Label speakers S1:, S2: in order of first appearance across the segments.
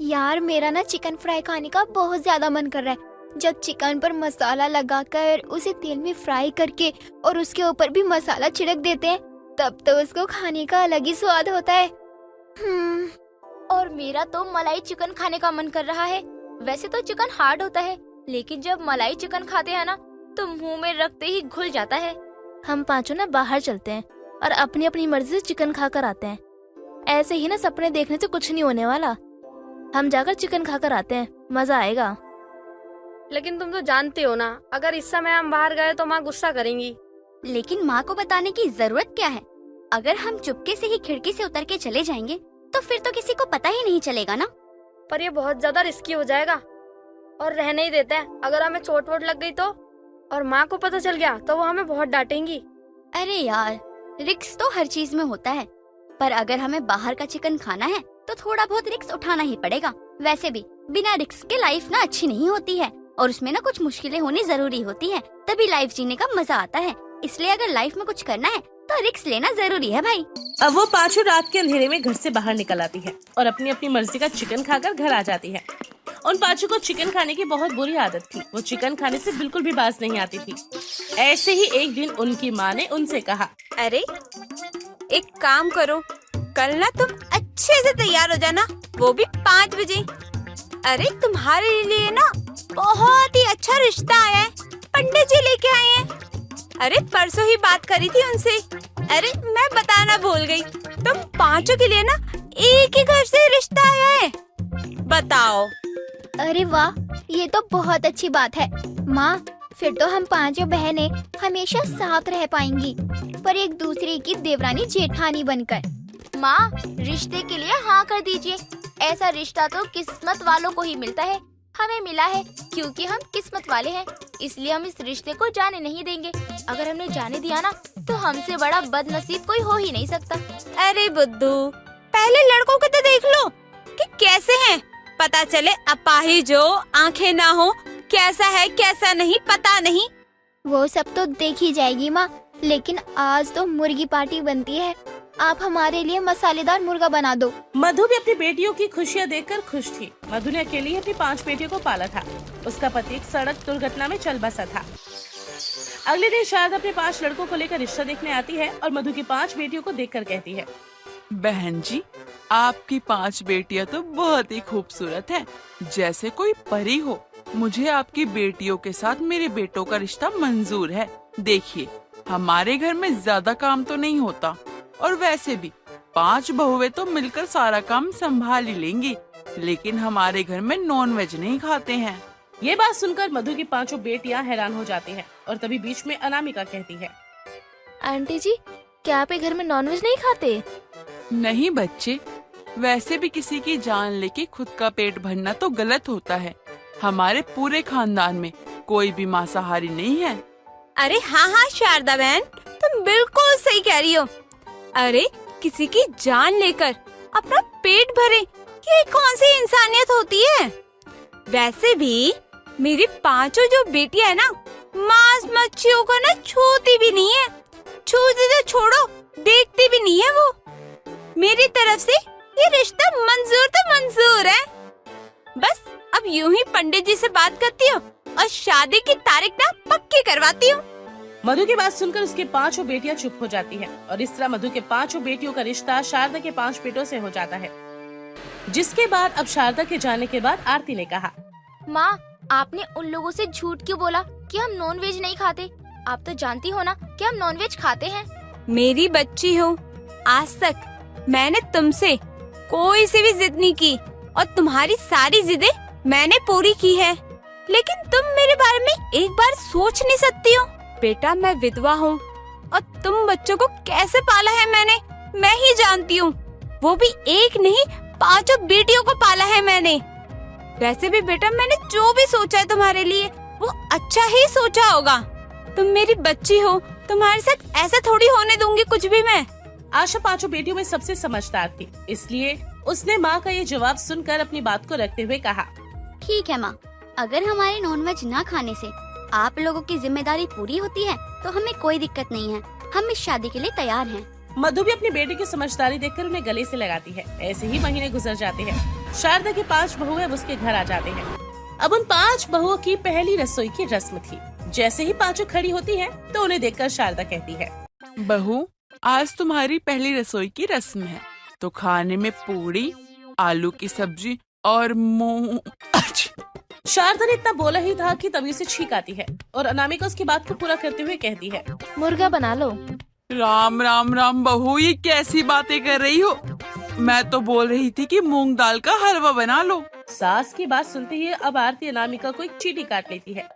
S1: यार मेरा ना चिकन फ्राई खाने का बहुत ज्यादा मन कर रहा है। जब चिकन पर मसाला लगाकर उसे तेल में फ्राई करके और उसके ऊपर भी मसाला छिड़क देते हैं तब तो उसको खाने का अलग ही स्वाद होता है।
S2: और मेरा तो मलाई चिकन खाने का मन कर रहा है। वैसे तो चिकन हार्ड होता है, लेकिन जब मलाई चिकन खाते हैं ना तो मुंह में रखते ही घुल जाता है।
S3: हम पांचों ना बाहर चलते हैं और अपनी अपनी मर्जी से चिकन खाकर आते हैं। ऐसे ही ना सपने देखने से कुछ नहीं होने वाला। हम जाकर चिकन खाकर आते हैं, मजा आएगा।
S4: लेकिन तुम तो जानते हो ना, अगर इस समय हम बाहर गए तो माँ गुस्सा करेंगी।
S5: लेकिन माँ को बताने की जरूरत क्या है? अगर हम चुपके से ही खिड़की से उतर के चले जाएंगे तो फिर तो किसी को पता ही नहीं चलेगा ना।
S4: पर ये बहुत ज्यादा रिस्की हो जाएगा और रहने ही देते हैं। अगर हमें चोट वोट लग गई तो, और माँ को पता चल गया तो वो हमें बहुत डांटेंगी।
S5: अरे यार, रिस्क तो हर चीज में होता है, पर अगर हमें बाहर का चिकन खाना है तो थोड़ा बहुत रिस्क उठाना ही पड़ेगा। वैसे भी बिना रिस्क के लाइफ ना अच्छी नहीं होती है और उसमें ना कुछ मुश्किलें होनी जरूरी होती है, तभी लाइफ जीने का मजा आता है। इसलिए अगर लाइफ में कुछ करना है तो रिस्क लेना जरूरी है भाई।
S6: अब वो पांचों रात के अंधेरे में घर से बाहर निकल आती है और अपनी अपनी मर्जी का चिकन खाकर घर आ जाती है। उन पांचों को चिकन खाने की बहुत बुरी आदत थी। वो चिकन खाने से बिल्कुल भी बाज नहीं आती थी। ऐसे ही एक दिन उनकी माँ ने उनसे कहा,
S7: अरे एक काम करो, कल ना तुम अच्छे से तैयार हो जाना, वो भी 5 बजे। अरे तुम्हारे लिए ना बहुत ही अच्छा रिश्ता आया है, पंडित जी लेके आए हैं। अरे परसों ही बात करी थी उनसे। अरे मैं बताना भूल गई, तुम पांचों के लिए ना एक ही घर से रिश्ता आया है। बताओ।
S1: अरे वाह, ये तो बहुत अच्छी बात है माँ। फिर तो हम पांचों बहनें हमेशा साथ रह पाएंगी, पर एक दूसरे की देवरानी जेठानी बनकर।
S2: माँ, रिश्ते के लिए हाँ कर दीजिए। ऐसा रिश्ता तो किस्मत वालों को ही मिलता है। हमें मिला है क्योंकि हम किस्मत वाले हैं, इसलिए हम इस रिश्ते को जाने नहीं देंगे। अगर हमने जाने दिया ना तो हमसे बड़ा बदनसीब कोई हो ही नहीं सकता।
S7: अरे बुद्धू, पहले लड़कों को तो देख लो कि कैसे हैं, पता चले अपाहिज हो, आंखें ना हो, कैसा है कैसा नहीं पता नहीं।
S1: वो सब तो देखी जाएगी माँ, लेकिन आज तो मुर्गी पार्टी बनती है। आप हमारे लिए मसालेदार मुर्गा बना दो।
S6: मधु भी अपनी बेटियों की खुशियाँ देखकर खुश थी। मधु ने अकेली ही अपनी 5 बेटियों को पाला था। उसका पति एक सड़क दुर्घटना में चल बसा था। अगले दिन शारदा अपने 5 लड़कों को लेकर रिश्ता देखने आती है और मधु की 5 बेटियों को देखकर कहती है,
S8: बहन जी, आपकी 5 बेटियां तो बहुत ही खूबसूरत हैं, जैसे कोई परी हो। मुझे आपकी बेटियों के साथ मेरे बेटों का रिश्ता मंजूर है। देखिए, हमारे घर में ज्यादा काम तो नहीं होता और वैसे भी 5 बहुएं तो मिलकर सारा काम संभाल ही लेंगी, लेकिन हमारे घर में नॉनवेज नहीं खाते हैं।
S6: ये बात सुनकर मधु की 5 बेटियां हैरान हो जाती हैं और तभी बीच में अनामिका कहती है,
S3: आंटी जी, क्या आप घर में नॉनवेज नहीं खाते?
S8: नहीं बच्चे, वैसे भी किसी की जान लेके खुद का पेट भरना तो गलत होता है। हमारे पूरे खानदान में कोई भी मांसाहारी नहीं है।
S7: अरे हाँ हाँ शारदा बहन, तुम बिल्कुल सही कह रही हो। अरे किसी की जान लेकर अपना पेट भरे, ये कौन सी इंसानियत होती है? वैसे भी मेरी 5 जो बेटियां है ना, मांस मच्छियों को ना छूती भी नहीं है। छूती तो छोड़ो, देखती भी नहीं है वो। मेरी तरफ से ये रिश्ता मंजूर तो मंजूर है। बस अब यूं ही पंडित जी से बात करती हूँ और शादी की तारीख ना पक्की करवाती हूँ।
S6: मधु की बात सुनकर उसकी 5 बेटियां चुप हो जाती हैं और इस तरह मधु के 5 बेटियों का रिश्ता शारदा के 5 बेटों से हो जाता है। जिसके बाद अब शारदा के जाने के बाद आरती ने कहा,
S2: माँ, आपने उन लोगों से झूठ क्यों बोला कि हम नॉनवेज नहीं खाते? आप तो जानती हो ना कि हम नॉनवेज खाते हैं।
S7: मेरी बच्ची हो, आज तक मैंने तुमसे कोई सी भी जिद नहीं की और तुम्हारी सारी जिदें मैंने पूरी की है, लेकिन तुम मेरे बारे में एक बार सोच नहीं सकती हो? बेटा, मैं विधवा हूँ और तुम बच्चों को कैसे पाला है मैंने, मैं ही जानती हूँ। वो भी एक नहीं, 5 बेटियों को पाला है मैंने। वैसे भी बेटा, मैंने जो भी सोचा है तुम्हारे लिए वो अच्छा ही सोचा होगा। तुम मेरी बच्ची हो, तुम्हारे साथ ऐसा थोड़ी होने दूंगी कुछ भी मैं।
S6: आशा 5 बेटियों में सबसे समझदार थी, इसलिए उसने माँ का ये जवाब सुनकर अपनी बात को रखते हुए कहा,
S5: ठीक है माँ, अगर हमारे नॉनवेज ना खाने से आप लोगों की जिम्मेदारी पूरी होती है तो हमें कोई दिक्कत नहीं है। हम इस शादी के लिए तैयार हैं।
S6: मधु भी अपनी बेटी की समझदारी देखकर उन्हें गले से लगाती है। ऐसे ही महीने गुजर जाते हैं। शारदा की 5 बहुएं अब उसके घर आ जाते हैं। अब उन 5 बहुओं की पहली रसोई की रस्म थी। जैसे ही पांचों खड़ी होती हैं, तो उन्हें देखकर शारदा कहती है,
S8: बहू, आज तुम्हारी पहली रसोई की रस्म है, तो खाने में पूरी, आलू की सब्जी और
S6: शारदा ने इतना बोला ही था कि तभी उसे छींक आती है और अनामिका उसकी बात को पूरा करते हुए कहती है,
S3: मुर्गा बना लो।
S8: राम राम राम बहू, ये कैसी बातें कर रही हो? मैं तो बोल रही थी कि मूंग दाल का हलवा बना लो।
S6: सास की बात सुनते ही अब आरती अनामिका को एक चींटी काट लेती है।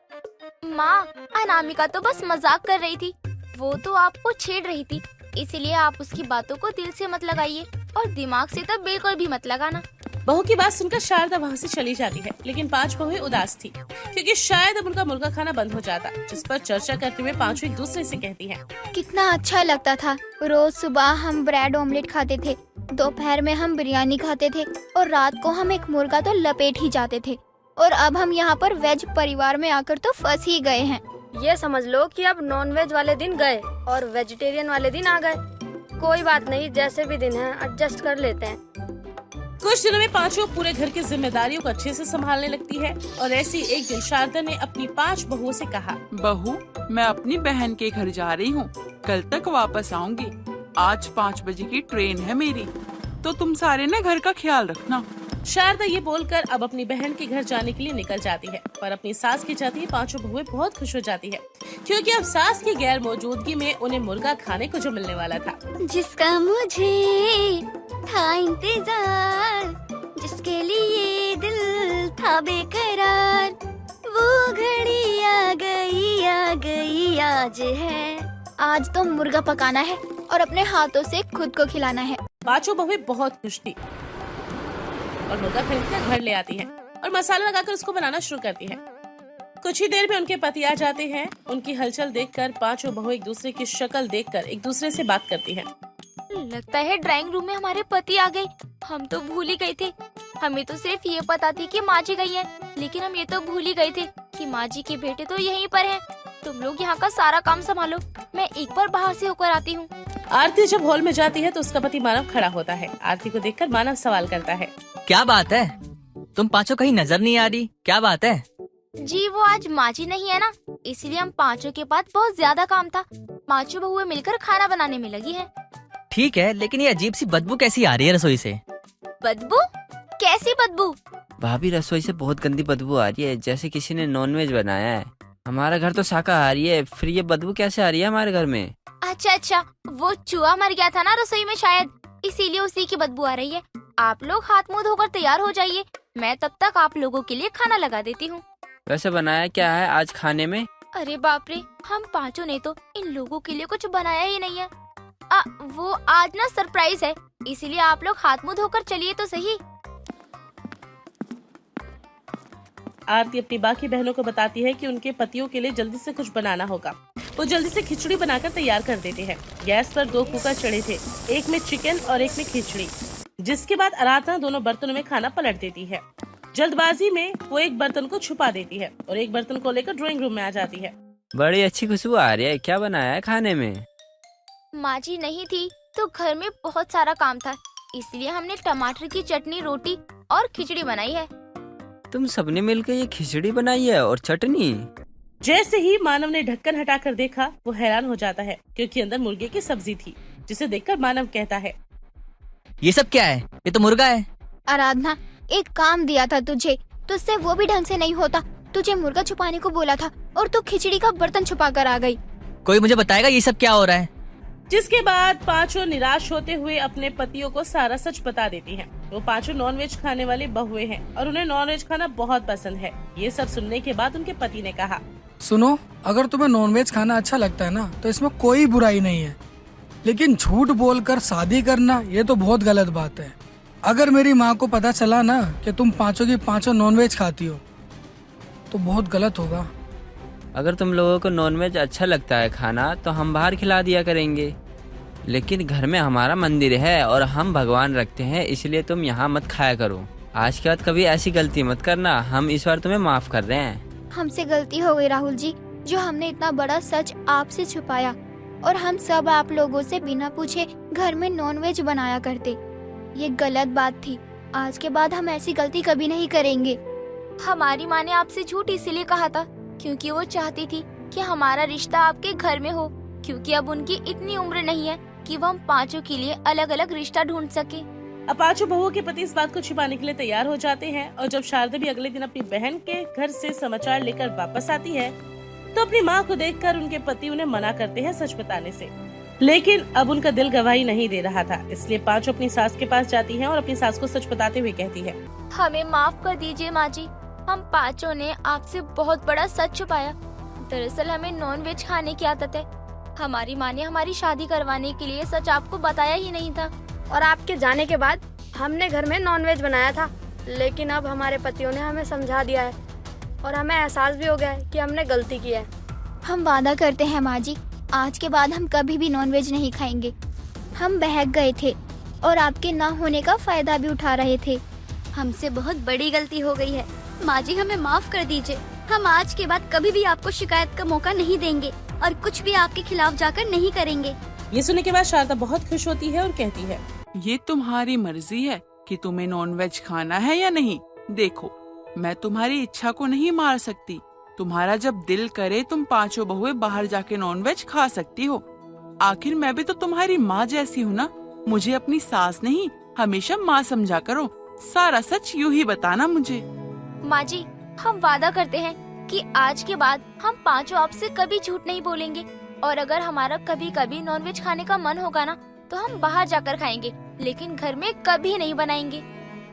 S2: माँ, अनामिका तो बस मजाक कर रही थी, वो तो आपको छेड़ रही थी, इसीलिए आप उसकी बातों को दिल से मत लगाइए और दिमाग से तो बिल्कुल भी मत लगाना।
S6: बहू की बात सुनकर शारदा वहाँ से चली जाती है, लेकिन 5 बहुएं उदास थी क्योंकि शायद अब उनका मुर्गा खाना बंद हो जाता, जिस पर चर्चा करते हुए पांचों एक दूसरे से कहती हैं,
S1: कितना अच्छा लगता था। रोज सुबह हम ब्रेड ऑमलेट खाते थे, दोपहर में हम बिरयानी खाते थे और रात को हम एक मुर्गा तो लपेट ही जाते थे। और अब हम यहाँ पर वेज परिवार में आकर तो फंस ही गए हैं।
S4: ये समझ लो कि अब नॉन वेज वाले दिन गए और वेजिटेरियन वाले दिन आ गए। कोई बात नहीं, जैसे भी दिन है एडजस्ट कर लेते हैं।
S6: कुछ दिनों में पांचों पूरे घर की जिम्मेदारियों को अच्छे से संभालने लगती है और ऐसी एक दिन शारदा ने अपनी 5 बहुओं से कहा,
S8: बहू, मैं अपनी बहन के घर जा रही हूँ, कल तक वापस आऊंगी। आज 5 बजे की ट्रेन है मेरी, तो तुम सारे ने घर का ख्याल रखना।
S6: शारदा ये बोलकर अब अपनी बहन के घर जाने के लिए निकल जाती है, पर अपनी सास के जाते ही पांचों बहुएं बहुत खुश हो जाती है क्योंकि अब सास की गैर मौजूदगी में उन्हें मुर्गा खाने को जो मिलने वाला था।
S5: जिसका मुझे था इंतजार, जिसके लिए दिल था बेकरार, वो घड़ी आ गई आज है।
S1: आज तो मुर्गा पकाना है और अपने हाथों से खुद को खिलाना है।
S6: पांचों बहुएं बहुत खुश थी और मुर्गा खरीदकर घर ले आती हैं और मसाला लगाकर उसको बनाना शुरू करती हैं। कुछ ही देर में उनके पति आ जाते हैं। उनकी हलचल देखकर पांचों बहुएं एक दूसरे की शक्ल देखकर एक दूसरे से बात करती हैं।
S2: लगता है ड्राइंग रूम में हमारे पति आ गए। हम तो भूल ही गए थे। हमें तो सिर्फ ये पता थी कि माँ जी गई है, लेकिन हम ये तो भूल ही गए थे कि माँ जी के बेटे तो यहीं पर हैं। तुम लोग यहाँ का सारा काम संभालो, मैं एक बार बाहर से होकर आती हूँ।
S6: आरती जब हॉल में जाती है तो उसका पति मानव खड़ा होता है। आरती को देखकर मानव सवाल करता है,
S9: क्या बात है? तुम पांचों कहीं नजर नहीं आ रही, क्या बात है?
S2: जी वो आज माँ जी नहीं है ना, इसलिए हम पांचों के पास बहुत ज्यादा काम था। पांचों बहुएं मिलकर खाना बनाने में लगी है।
S9: ठीक है, लेकिन ये अजीब सी बदबू कैसी आ रही है रसोई से?
S2: बदबू? कैसी बदबू?
S10: भाभी, रसोई से बहुत गंदी बदबू आ रही है, जैसे किसी ने नॉनवेज बनाया है। हमारा घर तो शाकाहारी है, फिर ये बदबू कैसे आ रही है हमारे घर में?
S2: अच्छा, वो चूहा मर गया था ना रसोई में शायद, इसीलिए उसी की बदबू आ रही है। आप लोग हाथ मुंह धोकर तैयार हो जाइए, मैं तब तक आप लोगों के लिए खाना लगा देती हूँ।
S10: वैसे बनाया क्या है आज खाने में?
S2: अरे बाप रे, हम पांचों ने तो इन लोगों के लिए कुछ बनाया ही नहीं है। वो आज ना सरप्राइज है, इसीलिए आप लोग हाथ मुंह धोकर चलिए तो सही।
S6: आरती अपनी बाकी बहनों को बताती है कि उनके पतियों के लिए जल्दी से कुछ बनाना होगा। वो जल्दी से खिचड़ी बनाकर तैयार कर देते हैं। गैस पर 2 कुकर चढ़े थे, एक में चिकन और एक में खिचड़ी, जिसके बाद आराधना दोनों बर्तनों में खाना पलट देती है। जल्दबाजी में वो एक बर्तन को छुपा देती है और एक बर्तन को लेकर ड्राइंग रूम में आ जाती है।
S10: बड़ी अच्छी खुशबू आ रही है, क्या बनाया है खाने में?
S2: माँ जी नहीं थी तो घर में बहुत सारा काम था, इसलिए हमने टमाटर की चटनी, रोटी और खिचड़ी बनाई है।
S10: तुम सबने मिलकर ये खिचड़ी बनाई है और चटनी?
S6: जैसे ही मानव ने ढक्कन हटाकर देखा, वो हैरान हो जाता है क्योंकि अंदर मुर्गे की सब्जी थी, जिसे देखकर मानव कहता है,
S9: ये सब क्या है? ये तो मुर्गा है।
S1: आराधना, एक काम दिया था तुझे, तुझसे वो भी ढंग से नहीं होता। तुझे मुर्गा छुपाने को बोला था और तू खिचड़ी का बर्तन छुपा कर आ गई।
S9: कोई मुझे बताएगा ये सब क्या हो रहा है?
S6: जिसके बाद पांचों निराश होते हुए अपने पतियों को सारा सच बता देती हैं। वो पांचों नॉनवेज खाने वाली बहुएं हैं और उन्हें नॉनवेज खाना बहुत पसंद है। ये सब सुनने के बाद उनके पति ने कहा,
S11: सुनो, अगर तुम्हें नॉनवेज खाना अच्छा लगता है ना तो इसमें कोई बुराई नहीं है, लेकिन झूठ बोलकर शादी करना ये तो बहुत गलत बात है। अगर मेरी माँ को पता चला ना कि तुम पांचों की पांचों नॉनवेज खाती हो तो बहुत गलत होगा।
S10: अगर तुम लोगों को नॉनवेज अच्छा लगता है खाना तो हम बाहर खिला दिया करेंगे, लेकिन घर में हमारा मंदिर है और हम भगवान रखते हैं, इसलिए तुम यहाँ मत खाया करो। आज के बाद कभी ऐसी गलती मत करना, हम इस बार तुम्हें माफ कर रहे हैं।
S1: हमसे गलती हो गई राहुल जी, जो हमने इतना बड़ा सच आपसे छुपाया। और हम सब आप लोगों से बिना पूछे घर में नॉनवेज बनाया करते। ये गलत बात थी। आज के बाद हम ऐसी गलती कभी नहीं करेंगे।
S2: हमारी माँ ने आपसे झूठ इसीलिए कहा था क्योंकि वो चाहती थी कि हमारा रिश्ता आपके घर में हो, क्योंकि अब उनकी इतनी उम्र नहीं है कि वो हम पांचों के लिए अलग अलग रिश्ता ढूंढ सके।
S6: अब पांचों बहुओं के पति इस बात को छिपाने के लिए तैयार हो जाते हैं और जब शारदा भी अगले दिन अपनी बहन के घर से समाचार लेकर वापस आती है तो अपनी माँ को देखकर उनके पति उन्हें मना करते हैं सच बताने से। लेकिन अब उनका दिल गवाही नहीं दे रहा था, इसलिए पांचों अपनी सास के पास जाती हैं और अपनी सास को सच बताते हुए कहती है,
S2: हमें माफ कर दीजिए माँ जी, हम पांचों ने आपसे बहुत बड़ा सच छुपाया। दरअसल हमें नॉनवेज खाने की आदत है। हमारी माँ ने हमारी शादी करवाने के लिए सच आपको बताया ही नहीं था।
S4: और आपके जाने के बाद हमने घर में नॉनवेज बनाया था, लेकिन अब हमारे पतियों ने हमें समझा दिया है और हमें एहसास भी हो गया है कि हमने गलती की है।
S1: हम वादा करते हैं माँ जी, आज के बाद हम कभी भी नॉनवेज नहीं खाएंगे। हम बहक गए थे और आपके ना होने का फायदा भी उठा रहे थे।
S5: हमसे बहुत बड़ी गलती हो गई है। माँ जी हमें माफ कर दीजिए। हम आज के बाद कभी भी आपको शिकायत का मौका नहीं देंगे और कुछ भी आपके खिलाफ जाकर नहीं करेंगे।
S6: ये सुनने के बाद शारदा बहुत खुश होती है और कहती है,
S8: ये तुम्हारी मर्जी है कि तुम्हें नॉनवेज खाना है या नहीं। देखो, मैं तुम्हारी इच्छा को नहीं मार सकती। तुम्हारा जब दिल करे तुम पांचों बहुएं बाहर जाके नॉनवेज खा सकती हो। आखिर मैं भी तो तुम्हारी माँ जैसी हूँ ना। मुझे अपनी सास नहीं, हमेशा माँ समझा करो। सारा सच यूं ही बताना मुझे।
S2: माँ जी, हम वादा करते हैं कि आज के बाद हम पांचों आपसे कभी झूठ नहीं बोलेंगे, और अगर हमारा कभी कभी नॉनवेज खाने का मन होगा ना तो हम बाहर जाकर खाएंगे, लेकिन घर में कभी नहीं बनाएंगे।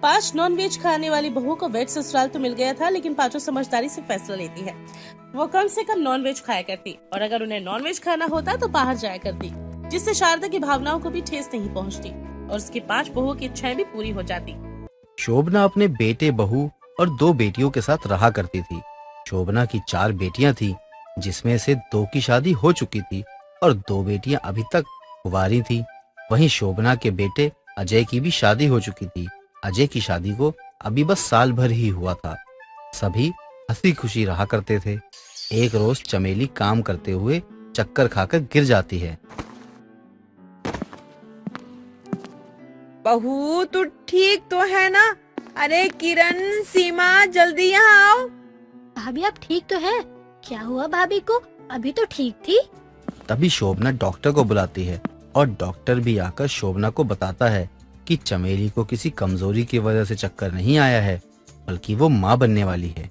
S6: 5 नॉनवेज खाने वाली बहुओं को वेज ससुराल तो मिल गया था, लेकिन पांचों समझदारी से फैसला लेती है। वो कम से कम नॉनवेज खाया करती और अगर उन्हें नॉनवेज खाना होता तो बाहर जाया करती, जिससे शारदा की भावनाओं को भी ठेस नहीं पहुंचती और उसकी 5 बहुओं की इच्छाएं भी पूरी हो जाती।
S12: शोभना अपने बेटे, बहू और 2 बेटियों के साथ रहा करती थी। शोभना की 4 बेटियां थी, जिसमें से 2 की शादी हो चुकी थी और 2 बेटियां अभी तक कुंवारी थी। वहीं शोभना के बेटे अजय की भी शादी हो चुकी थी। अजय की शादी को अभी बस साल भर ही हुआ था। सभी हंसी खुशी रहा करते थे। एक रोज चमेली काम करते हुए चक्कर खाकर गिर जाती है।
S7: बहू तू ठीक तो है ना? अरे किरण, सीमा, जल्दी यहाँ आओ।
S3: भाभी आप ठीक तो हैं? क्या हुआ भाभी को? अभी तो ठीक थी।
S12: तभी शोभना डॉक्टर को बुलाती है और डॉक्टर भी आकर शोभना को बताता है कि चमेली को किसी कमजोरी की वजह से चक्कर नहीं आया है, बल्कि वो माँ बनने वाली है।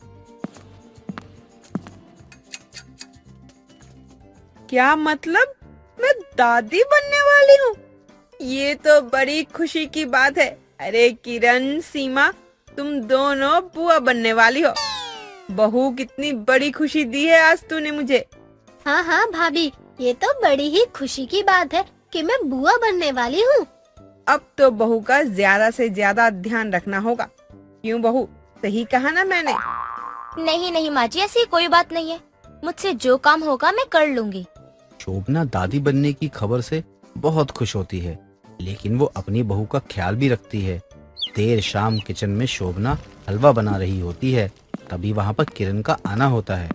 S7: क्या मतलब? मैं दादी बनने वाली हूँ? ये तो बड़ी खुशी की बात है। अरे किरण, सीमा, तुम दोनों बुआ बनने वाली हो। बहू, कितनी बड़ी खुशी दी है आज तूने मुझे।
S3: हाँ हाँ भाभी, ये तो बड़ी ही खुशी की बात है कि मैं बुआ बनने वाली हूँ।
S7: अब तो बहू का ज्यादा से ज्यादा ध्यान रखना होगा। क्यों बहू, सही कहा ना मैंने?
S2: नहीं नहीं माँ जी, ऐसी कोई बात नहीं है। मुझसे जो काम होगा मैं कर लूंगी।
S12: शोभना दादी बनने की खबर से बहुत खुश होती है, लेकिन वो अपनी बहू का ख्याल भी रखती है। देर शाम किचन में शोभना हलवा बना रही होती है, तभी वहाँ पर किरण का आना होता है।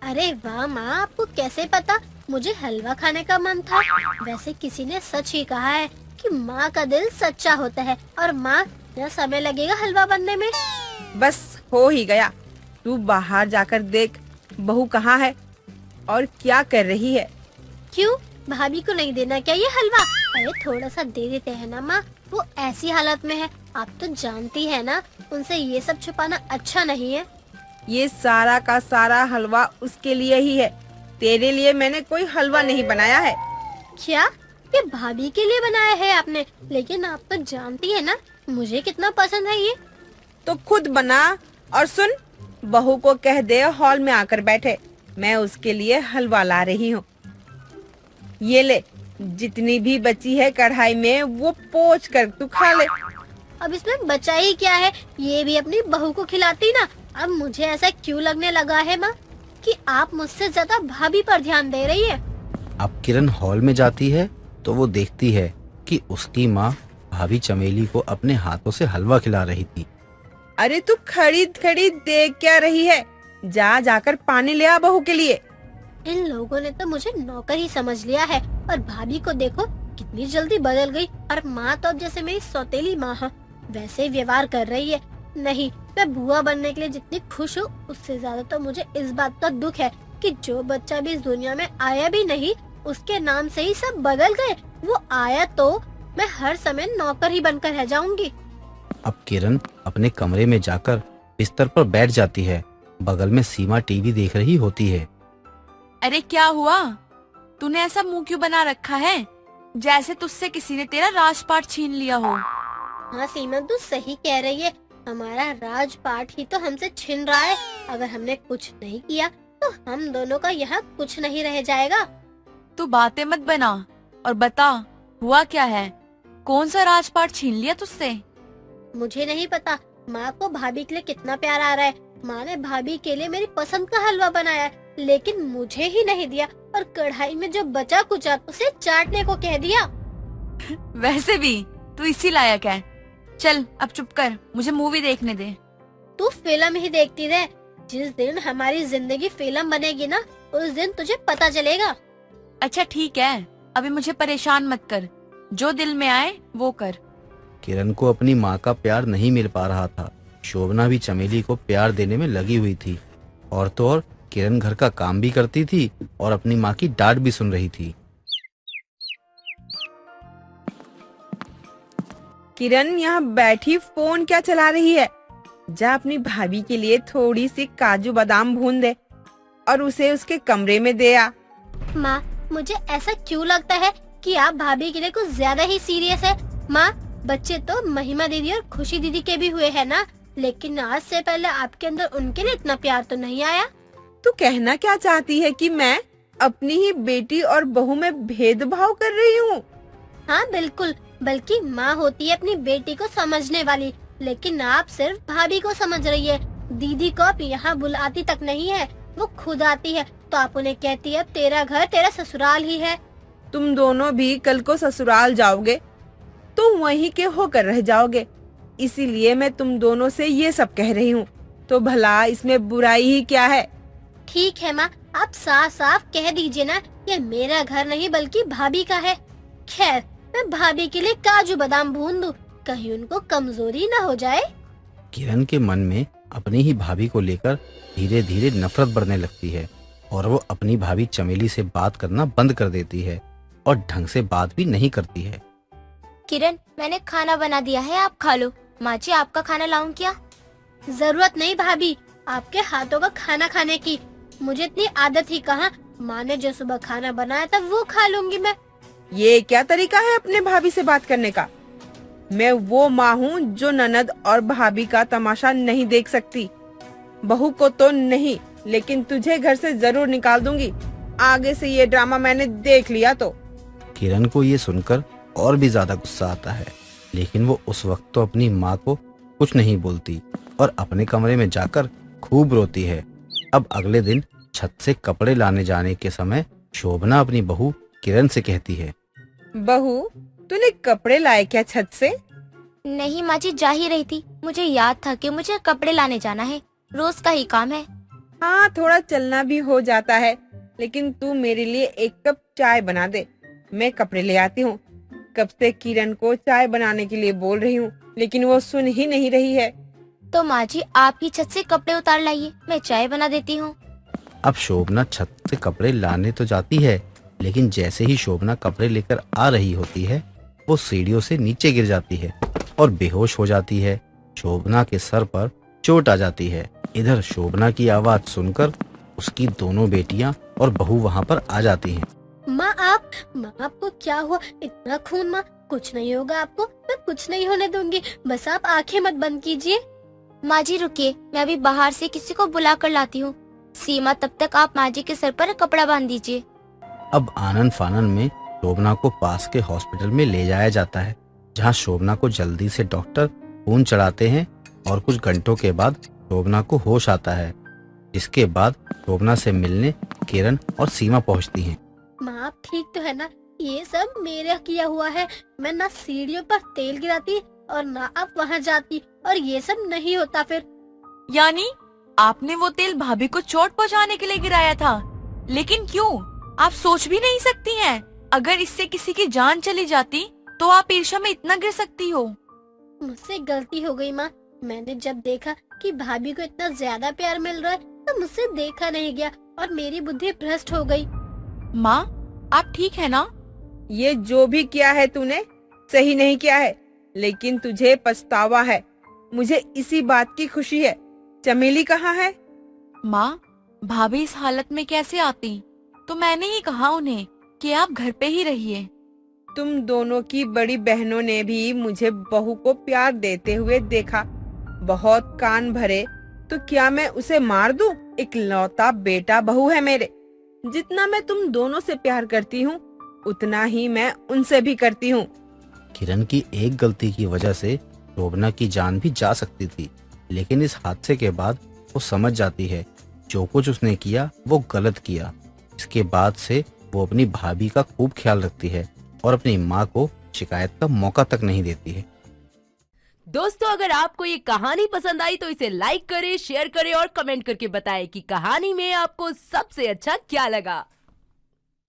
S3: अरे वाह माँ, आपको कैसे पता मुझे हलवा खाने का मन था? वैसे किसी ने सच ही कहा है कि माँ का दिल सच्चा होता है और माँ न समय लगेगा हलवा बनने में।
S7: बस हो ही गया। तू बाहर जाकर देख बहू कहाँ है और क्या कर रही है।
S3: क्यों, भाभी को नहीं देना क्या ये हलवा? अरे थोड़ा सा दे देते हैं ना माँ, वो ऐसी हालत में है, आप तो जानती है ना, उनसे ये सब छुपाना अच्छा नहीं है।
S7: ये सारा का सारा हलवा उसके लिए ही है। तेरे लिए मैंने कोई हलवा नहीं बनाया है।
S3: क्या? ये भाभी के लिए बनाया है आपने? लेकिन आप तो जानती है ना मुझे कितना पसंद है ये।
S7: तो खुद बना और सुन, बहू को कह दे हॉल में आकर बैठे, मैं उसके लिए हलवा ला रही हूँ। ये ले, जितनी भी बची है कढ़ाई में वो पोंछ कर तू खा ले।
S3: अब इसमें बचा ही क्या है, ये भी अपनी बहू को खिलाती ना। अब मुझे ऐसा क्यों लगने लगा है माँ कि आप मुझसे ज्यादा भाभी पर ध्यान दे रही है।
S12: अब किरण हॉल में जाती है तो वो देखती है कि उसकी माँ भाभी चमेली को अपने हाथों से हलवा खिला रही थी।
S7: अरे तू खड़ी खड़ी देख क्या रही है? जा जाकर पानी ले आ बहू के लिए।
S3: इन लोगों ने तो मुझे नौकर ही समझ लिया है। और भाभी को देखो कितनी जल्दी बदल गई। और माँ तो अब जैसे मेरी सौतेली माँ है वैसे ही व्यवहार कर रही है। नहीं, मैं बुआ बनने के लिए जितनी खुश हूँ उससे ज्यादा तो मुझे इस बात का दुख है कि जो बच्चा भी इस दुनिया में आया भी नहीं उसके नाम से ही सब बदल गए। वो आया तो मैं हर समय नौकर ही बनकर रह जाऊंगी।
S12: अब किरण अपने कमरे में जाकर बिस्तर पर बैठ जाती है। बगल में सीमा टीवी देख रही होती है।
S7: अरे क्या हुआ? तूने ऐसा मुंह क्यों बना रखा है जैसे तुझसे किसी ने तेरा राजपाट छीन लिया हो?
S3: हाँ सीमा, तू सही कह रही है। हमारा राजपाट ही तो हमसे छिन रहा है। अगर हमने कुछ नहीं किया तो हम दोनों का यहाँ कुछ नहीं रह जाएगा।
S7: तू बातें मत बना और बता हुआ क्या है? कौन सा राजपाट छीन लिया तुझसे?
S3: मुझे नहीं पता। माँ को भाभी के लिए कितना प्यार आ रहा है। माँ ने भाभी के लिए मेरी पसंद का हलवा बनाया है लेकिन मुझे ही नहीं दिया। और कढ़ाई में जो बचा कुचा उसे चाटने को कह दिया।
S7: वैसे भी तू इसी लायक है। चल अब चुप कर, मुझे मूवी देखने दे।
S3: तू फिल्म ही देखती रह। जिस दिन हमारी जिंदगी फिल्म बनेगी ना उस दिन तुझे पता चलेगा।
S7: अच्छा ठीक है, अभी मुझे परेशान मत कर। जो दिल में आए वो कर।
S12: किरण को अपनी माँ का प्यार नहीं मिल पा रहा था। शोभना भी चमेली को प्यार देने में लगी हुई थी। और तो और किरण घर का काम भी करती थी और अपनी माँ की डांट भी सुन रही थी।
S13: किरण यहाँ बैठी फोन क्या चला रही है? जा अपनी भाभी के लिए थोड़ी सी काजू बादाम भून दे और उसे उसके कमरे में दे आ।
S3: माँ, मुझे ऐसा क्यों लगता है कि आप भाभी के लिए कुछ ज्यादा ही सीरियस है। माँ, बच्चे तो महिमा दीदी और खुशी दीदी के भी हुए हैं ना, लेकिन आज से पहले आपके अंदर उनके लिए इतना प्यार तो नहीं आया।
S13: तू कहना क्या चाहती है कि मैं अपनी ही बेटी और बहू में भेदभाव कर रही हूँ?
S3: हाँ बिल्कुल, बल्कि माँ होती है अपनी बेटी को समझने वाली, लेकिन आप सिर्फ भाभी को समझ रही है। दीदी को आप यहाँ बुलाती तक नहीं है, वो खुद आती है तो आप उन्हें कहती है अब तेरा घर तेरा ससुराल ही है।
S13: तुम दोनों भी कल को ससुराल जाओगे तो वहीं के होकर रह जाओगे, इसीलिए मैं तुम दोनों से ये सब कह रही हूँ। तो भला इसमें बुराई ही क्या है?
S3: ठीक है माँ, आप साफ साफ कह दीजिए ना, ये मेरा घर नहीं बल्कि भाभी का है। खैर, मैं भाभी के लिए काजू बादाम भून दूं, कहीं उनको कमजोरी न हो जाए।
S12: किरण के मन में अपनी ही भाभी को लेकर धीरे धीरे नफरत बढ़ने लगती है और वो अपनी भाभी चमेली से बात करना बंद कर देती है और ढंग से बात भी नहीं करती है।
S2: किरण, मैंने खाना बना दिया है, आप खा लो। माँ जी, आपका खाना लाऊं क्या?
S3: जरूरत नहीं भाभी आपके हाथों का खाना खाने की। मुझे इतनी आदत ही कहाँ, माँ ने जो सुबह खाना बनाया था वो खा लूंगी मैं।
S13: ये क्या तरीका है अपने भाभी से बात करने का? मैं वो माँ हूँ जो ननद और भाभी का तमाशा नहीं देख सकती। बहू को तो नहीं, लेकिन तुझे घर से जरूर निकाल दूंगी। आगे से ये ड्रामा मैंने देख लिया तो।
S12: किरण को ये सुनकर और भी ज्यादा गुस्सा आता है, लेकिन वो उस वक्त तो अपनी माँ को कुछ नहीं बोलती और अपने कमरे में जाकर खूब रोती है। अब अगले दिन छत से कपड़े लाने जाने के समय शोभना अपनी बहू किरण से कहती है,
S13: बहू, तूने कपड़े लाए क्या छत से?
S2: नहीं माँ जी, जा ही रही थी। मुझे याद था कि मुझे कपड़े लाने जाना है, रोज का ही काम है।
S13: हाँ, थोड़ा चलना भी हो जाता है, लेकिन तू मेरे लिए एक कप चाय बना दे, मैं कपड़े ले आती हूँ। कब से किरण को चाय बनाने के लिए बोल रही हूँ, लेकिन वो सुन ही नहीं रही है।
S2: तो माँ जी, आप ही छत से कपड़े उतार लाइए, मैं चाय बना देती हूँ।
S12: अब शोभना छत से कपड़े लाने तो जाती है, लेकिन जैसे ही शोभना कपड़े लेकर आ रही होती है वो सीढ़ियों से नीचे गिर जाती है और बेहोश हो जाती है। शोभना के सर पर चोट आ जाती है। इधर शोभना की आवाज सुनकर उसकी दोनों बेटियां और बहू वहां पर आ जाती हैं।
S3: माँ आपको क्या हुआ? इतना खून? माँ, कुछ नहीं होगा आपको, मैं कुछ नहीं होने दूंगी, बस आप आंखें मत बंद कीजिए।
S2: माँ जी रुकिए, मैं अभी बाहर से किसी को बुला कर लाती हूँ। सीमा, तब तक आप माँ जी के सर पर कपड़ा बांध दीजिए।
S12: अब आनन फानन में शोभना को पास के हॉस्पिटल में ले जाया जाता है, जहां शोभना को जल्दी से डॉक्टर खून चढ़ाते हैं और कुछ घंटों के बाद शोभना को होश आता है, जिसके बाद शोभना से मिलने किरण और सीमा पहुंचती हैं।
S3: माँ, आप ठीक तो है ना? ये सब मेरा किया हुआ है। मैं ना सीढ़ियों पर तेल गिराती और ना आप वहाँ जाती और ये सब नहीं होता फिर।
S7: यानी आपने वो तेल भाभी को चोट पहुँचाने के लिए गिराया था, लेकिन क्यों? आप सोच भी नहीं सकती हैं, अगर इससे किसी की जान चली जाती तो आप ईर्ष्या में इतना गिर सकती हो।
S3: मुझसे गलती हो गई माँ। मैंने जब देखा कि भाभी को इतना ज्यादा प्यार मिल रहा है तो मुझसे देखा नहीं गया और मेरी बुद्धि भ्रष्ट हो गई।
S7: माँ, आप ठीक है ना?
S13: ये जो भी किया है तूने सही नहीं किया है, लेकिन तुझे पछतावा है। मुझे इसी बात की खुशी है। चमेली कहाँ है?
S7: माँ, भाभी इस हालत में कैसे आती? तो मैंने ही कहा उन्हें कि आप घर पे ही रहिए।
S13: तुम दोनों की बड़ी बहनों ने भी मुझे बहू को प्यार देते हुए देखा, बहुत कान भरे। तो क्या मैं उसे मार दूं? इकलौता बेटा बहू है मेरे। जितना मैं तुम दोनों से प्यार करती हूँ उतना ही मैं उनसे भी करती हूँ।
S12: किरण की एक गलती की वजह से शोभना की जान भी जा सकती थी, लेकिन इस हादसे के बाद वो समझ जाती है जो कुछ उसने किया वो गलत किया। इसके बाद से वो अपनी भाभी का खूब ख्याल रखती है और अपनी माँ को शिकायत का मौका तक नहीं देती है।
S14: दोस्तों, अगर आपको ये कहानी पसंद आई तो इसे लाइक करें, शेयर करें और कमेंट करके बताएं कि कहानी में आपको सबसे अच्छा क्या लगा।